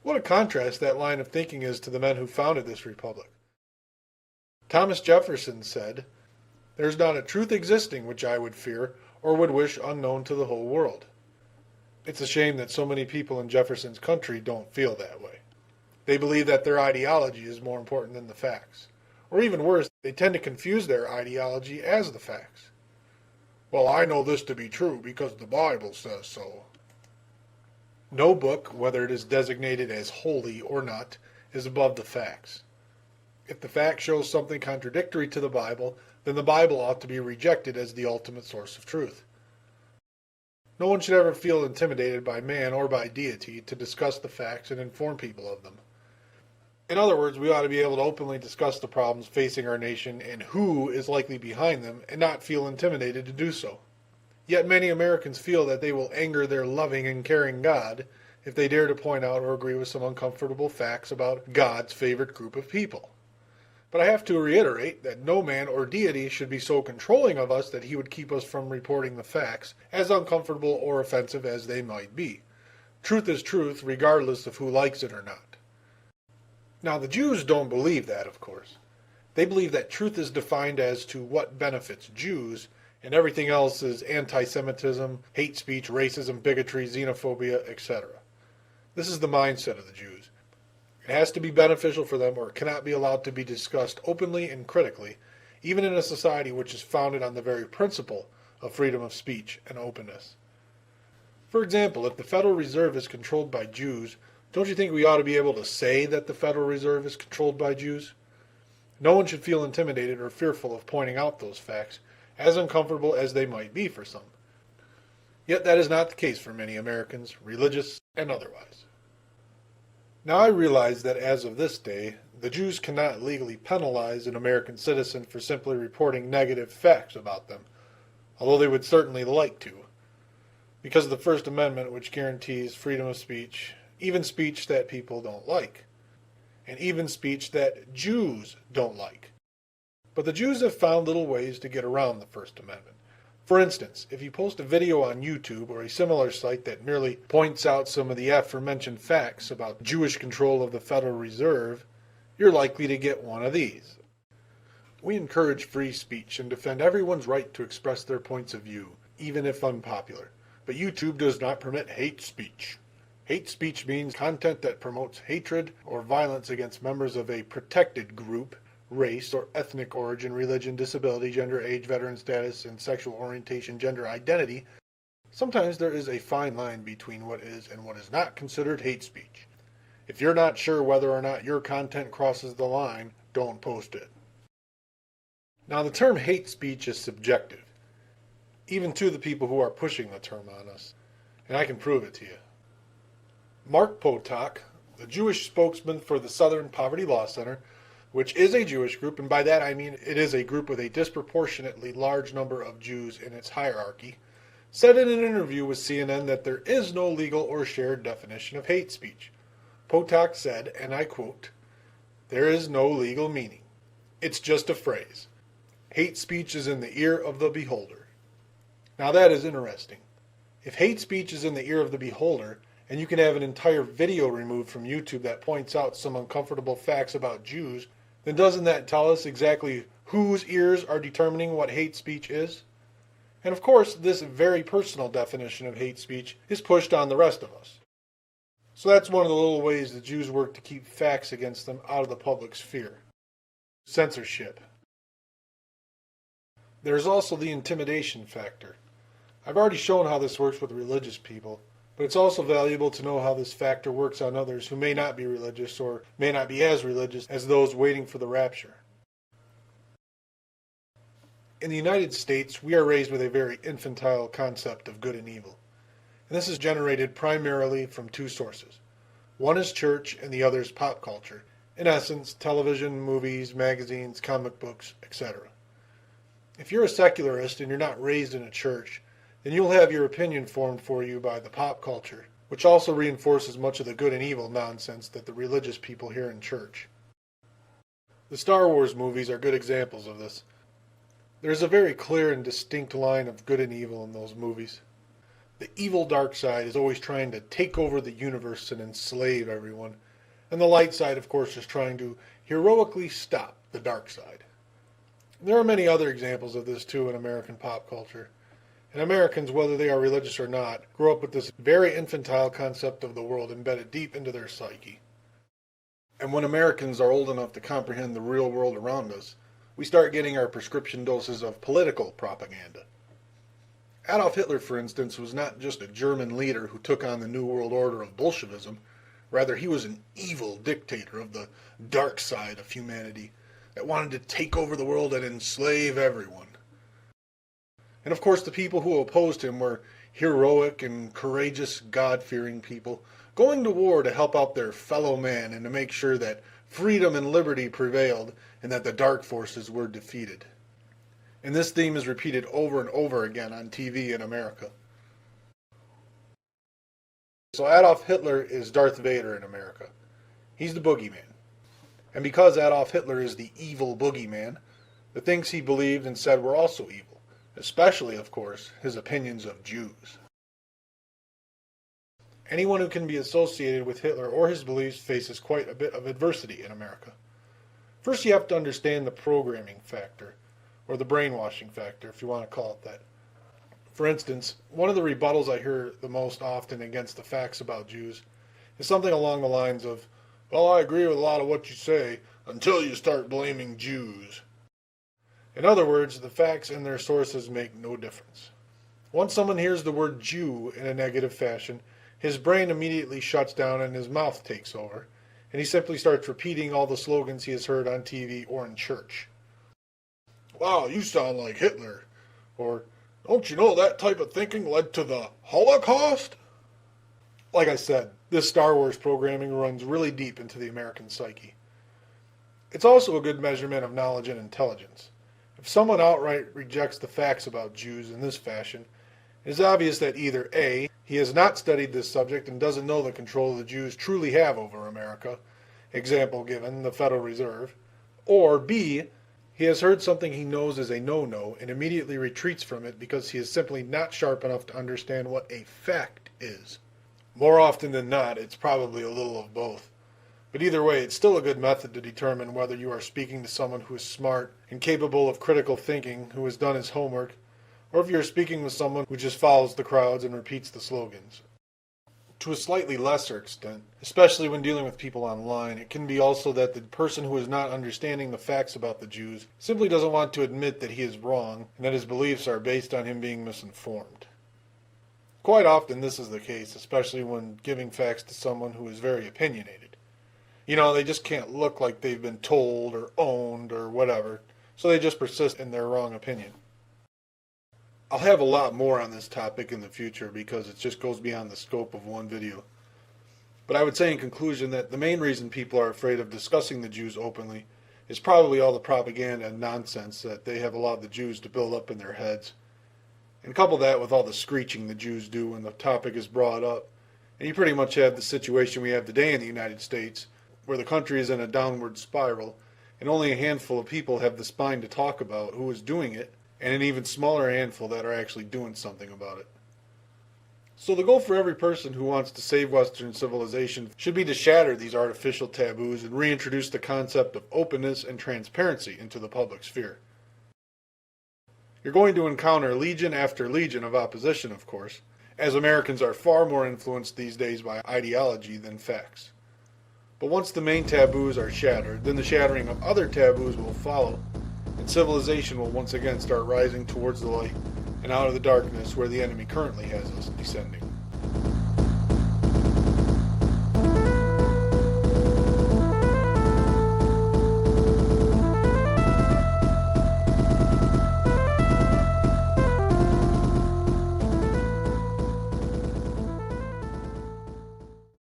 What a contrast that line of thinking is to the men who founded this republic. Thomas Jefferson said, "There's not a truth existing which I would fear or would wish unknown to the whole world." It's a shame that so many people in Jefferson's country don't feel that way. They believe that their ideology is more important than the facts. Or even worse, they tend to confuse their ideology as the facts. Well, I know this to be true because the Bible says so. No book, whether it is designated as holy or not, is above the facts. If the fact shows something contradictory to the Bible, then the Bible ought to be rejected as the ultimate source of truth. No one should ever feel intimidated by man or by deity to discuss the facts and inform people of them. In other words, we ought to be able to openly discuss the problems facing our nation and who is likely behind them and not feel intimidated to do so. Yet many Americans feel that they will anger their loving and caring God if they dare to point out or agree with some uncomfortable facts about God's favorite group of people. But I have to reiterate that no man or deity should be so controlling of us that he would keep us from reporting the facts, as uncomfortable or offensive as they might be. Truth is truth, regardless of who likes it or not. Now, the Jews don't believe that, of course. They believe that truth is defined as to what benefits Jews, and everything else is anti-Semitism, hate speech, racism, bigotry, xenophobia, etc. This is the mindset of the Jews. It has to be beneficial for them or it cannot be allowed to be discussed openly and critically, even in a society which is founded on the very principle of freedom of speech and openness. For example, if the Federal Reserve is controlled by Jews, don't you think we ought to be able to say that the Federal Reserve is controlled by Jews? No one should feel intimidated or fearful of pointing out those facts, as uncomfortable as they might be for some. Yet that is not the case for many Americans, religious and otherwise. Now I realize that as of this day, the Jews cannot legally penalize an American citizen for simply reporting negative facts about them, although they would certainly like to, because of the First Amendment, which guarantees freedom of speech, even speech that people don't like, and even speech that Jews don't like. But the Jews have found little ways to get around the First Amendment. For instance, if you post a video on YouTube or a similar site that merely points out some of the aforementioned facts about Jewish control of the Federal Reserve, you're likely to get one of these. We encourage free speech and defend everyone's right to express their points of view, even if unpopular. But YouTube does not permit hate speech. Hate speech means content that promotes hatred or violence against members of a protected group, race or ethnic origin, religion, disability, gender, age, veteran status, and sexual orientation, gender identity. Sometimes there is a fine line between what is and what is not considered hate speech. If you're not sure whether or not your content crosses the line, don't post it. Now, the term hate speech is subjective, even to the people who are pushing the term on us, and I can prove it to you. Mark Potok, the Jewish spokesman for the Southern Poverty Law Center, which is a Jewish group, and by that I mean it is a group with a disproportionately large number of Jews in its hierarchy, said in an interview with CNN that there is no legal or shared definition of hate speech. Potok said, and I quote, "There is no legal meaning. It's just a phrase. Hate speech is in the ear of the beholder." Now that is interesting. If hate speech is in the ear of the beholder, and you can have an entire video removed from YouTube that points out some uncomfortable facts about Jews, then doesn't that tell us exactly whose ears are determining what hate speech is? And of course, this very personal definition of hate speech is pushed on the rest of us. So that's one of the little ways the Jews work to keep facts against them out of the public sphere. Censorship. There's also the intimidation factor. I've already shown how this works with religious people, but it's also valuable to know how this factor works on others who may not be religious or may not be as religious as those waiting for the rapture. In the United States, we are raised with a very infantile concept of good and evil. And this is generated primarily from two sources. One is church and the other is pop culture. In essence, television, movies, magazines, comic books, etc. If you're a secularist and you're not raised in a church, then you'll have your opinion formed for you by the pop culture, which also reinforces much of the good and evil nonsense that the religious people hear in church. The Star Wars movies are good examples of this. There is a very clear and distinct line of good and evil in those movies. The evil dark side is always trying to take over the universe and enslave everyone, and the light side, of course, is trying to heroically stop the dark side. There are many other examples of this too in American pop culture. And Americans, whether they are religious or not, grow up with this very infantile concept of the world embedded deep into their psyche. And when Americans are old enough to comprehend the real world around us, we start getting our prescription doses of political propaganda. Adolf Hitler, for instance, was not just a German leader who took on the New World Order of Bolshevism. Rather, he was an evil dictator of the dark side of humanity that wanted to take over the world and enslave everyone. And of course, the people who opposed him were heroic and courageous, God-fearing people going to war to help out their fellow man and to make sure that freedom and liberty prevailed and that the dark forces were defeated. And this theme is repeated over and over again on TV in America. So Adolf Hitler is Darth Vader in America. He's the boogeyman. And because Adolf Hitler is the evil boogeyman, the things he believed and said were also evil, especially, of course, his opinions of Jews. Anyone who can be associated with Hitler or his beliefs faces quite a bit of adversity in America. First, you have to understand the programming factor, or the brainwashing factor, if you want to call it that. For instance, one of the rebuttals I hear the most often against the facts about Jews is something along the lines of, well, I agree with a lot of what you say until you start blaming Jews. In other words, the facts and their sources make no difference. Once someone hears the word Jew in a negative fashion, his brain immediately shuts down and his mouth takes over, and he simply starts repeating all the slogans he has heard on TV or in church. Wow, you sound like Hitler. Or, don't you know that type of thinking led to the Holocaust? Like I said, this Star Wars programming runs really deep into the American psyche. It's also a good measurement of knowledge and intelligence. If someone outright rejects the facts about Jews in this fashion, it is obvious that either A, he has not studied this subject and doesn't know the control the Jews truly have over America, example given, the Federal Reserve, or B, he has heard something he knows is a no-no and immediately retreats from it because he is simply not sharp enough to understand what a fact is. More often than not, it's probably a little of both. But either way, it's still a good method to determine whether you are speaking to someone who is smart and capable of critical thinking, who has done his homework, or if you're speaking with someone who just follows the crowds and repeats the slogans. To a slightly lesser extent, especially when dealing with people online, it can be also that the person who is not understanding the facts about the Jews simply doesn't want to admit that he is wrong and that his beliefs are based on him being misinformed. Quite often this is the case, especially when giving facts to someone who is very opinionated. You know, they just can't look like they've been told or owned or whatever, so they just persist in their wrong opinion. I'll have a lot more on this topic in the future because it just goes beyond the scope of one video. But I would say in conclusion that the main reason people are afraid of discussing the Jews openly is probably all the propaganda and nonsense that they have allowed the Jews to build up in their heads. And couple that with all the screeching the Jews do when the topic is brought up, and you pretty much have the situation we have today in the United States, where the country is in a downward spiral, and only a handful of people have the spine to talk about who is doing it, and an even smaller handful that are actually doing something about it. So the goal for every person who wants to save Western civilization should be to shatter these artificial taboos and reintroduce the concept of openness and transparency into the public sphere. You're going to encounter legion after legion of opposition, of course, as Americans are far more influenced these days by ideology than facts. But once the main taboos are shattered, then the shattering of other taboos will follow, and civilization will once again start rising towards the light and out of the darkness where the enemy currently has us descending.